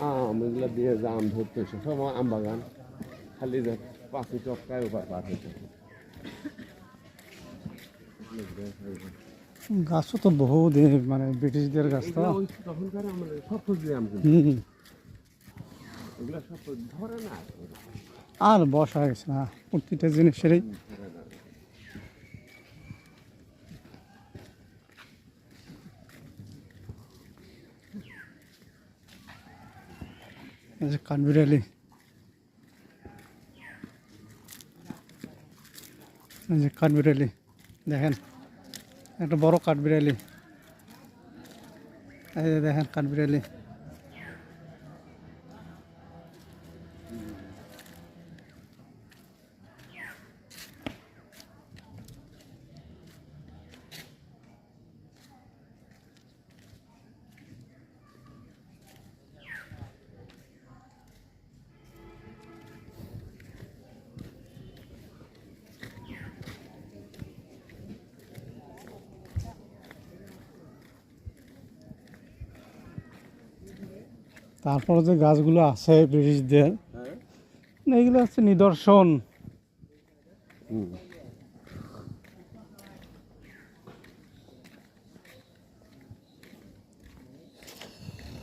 আম এগুলো দিয়ে যে আম ধরতে সব আম বাগান খালি যে পাঁচি টপকায় ওপার পার হইতে গাছও তো বহু দিন মানে ব্রিটিশদের গাছ তো। তখনকার আমাদের সব ফজলি আম কিন্তু এগুলো সব ধরে না আর বসা গেছে না প্রতিটা জিনিসেরই। এই যে কাঠবিড়ালি, এই যে কাঠবিড়ালি দেখেন, একটা বড় কাঠবিড়ালি, এই যে দেখেন কাঠবিড়ালি। তারপরে যে গাছগুলো আছে ব্রিটিশদের, এগুলো হচ্ছে নিদর্শন।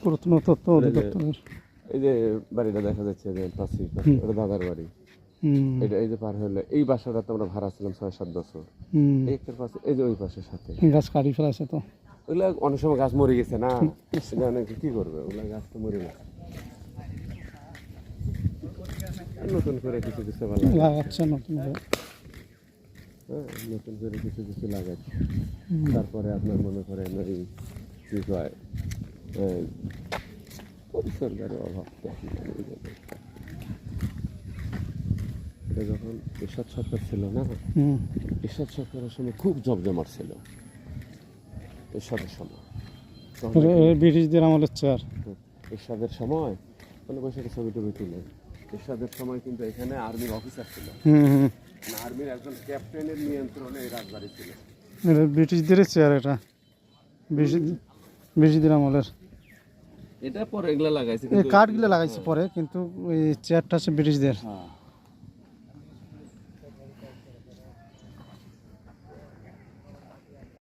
প্রত্নতত্ত্ব অধিদপ্তরের এই যে বাড়িটা দেখা যাচ্ছে যে পাশে ওটা দাদার বাড়ি। এটা এই যে পার হলে এই বাসাটা তো আমরা ভাড়া ছিলাম 6-7 বছর। এই একটার পাশে এই যে ওই পাশের সাথে গাছ কাটি ফেলাছে তো। ওগুলা অনেক সময় গাছ মরে গেছে না, সেটা অনেকে কি করবে, ওগুলা গাছ তো মরে গেছে। নতুন করে কিছু কিছু লাগাচ্ছে, নতুন করে নতুন করে কিছু কিছু লাগাচ্ছে। তারপরে আপনার মনে করেন ওই কি কয় সরকারের অভাব। এটা যখন এরশাদ সরকার ছিল না, এরশাদ সরকারের সময় খুব জমজমাট ছিল। এরশাদের সময় ব্রিটিশদের আমলের চেয়ার। এরশাদের সময় মানে বসে ছবি টবি তুলে, এরশাদের সময় কিন্তু এখানে আর্মির অফিসার ছিল, আর্মির একজন ক্যাপ্টেনের নিয়ন্ত্রণে এই রাজবাড়ি ছিল। এটা ব্রিটিশদের চেয়ার, এটা ব্রিটিশদের আমলের। এটা পরে এগুলা লাগাইছে, কাঠগুলো লাগাইছে পরে, কিন্তু ওই চেয়ারটা হচ্ছে ব্রিটিশদের।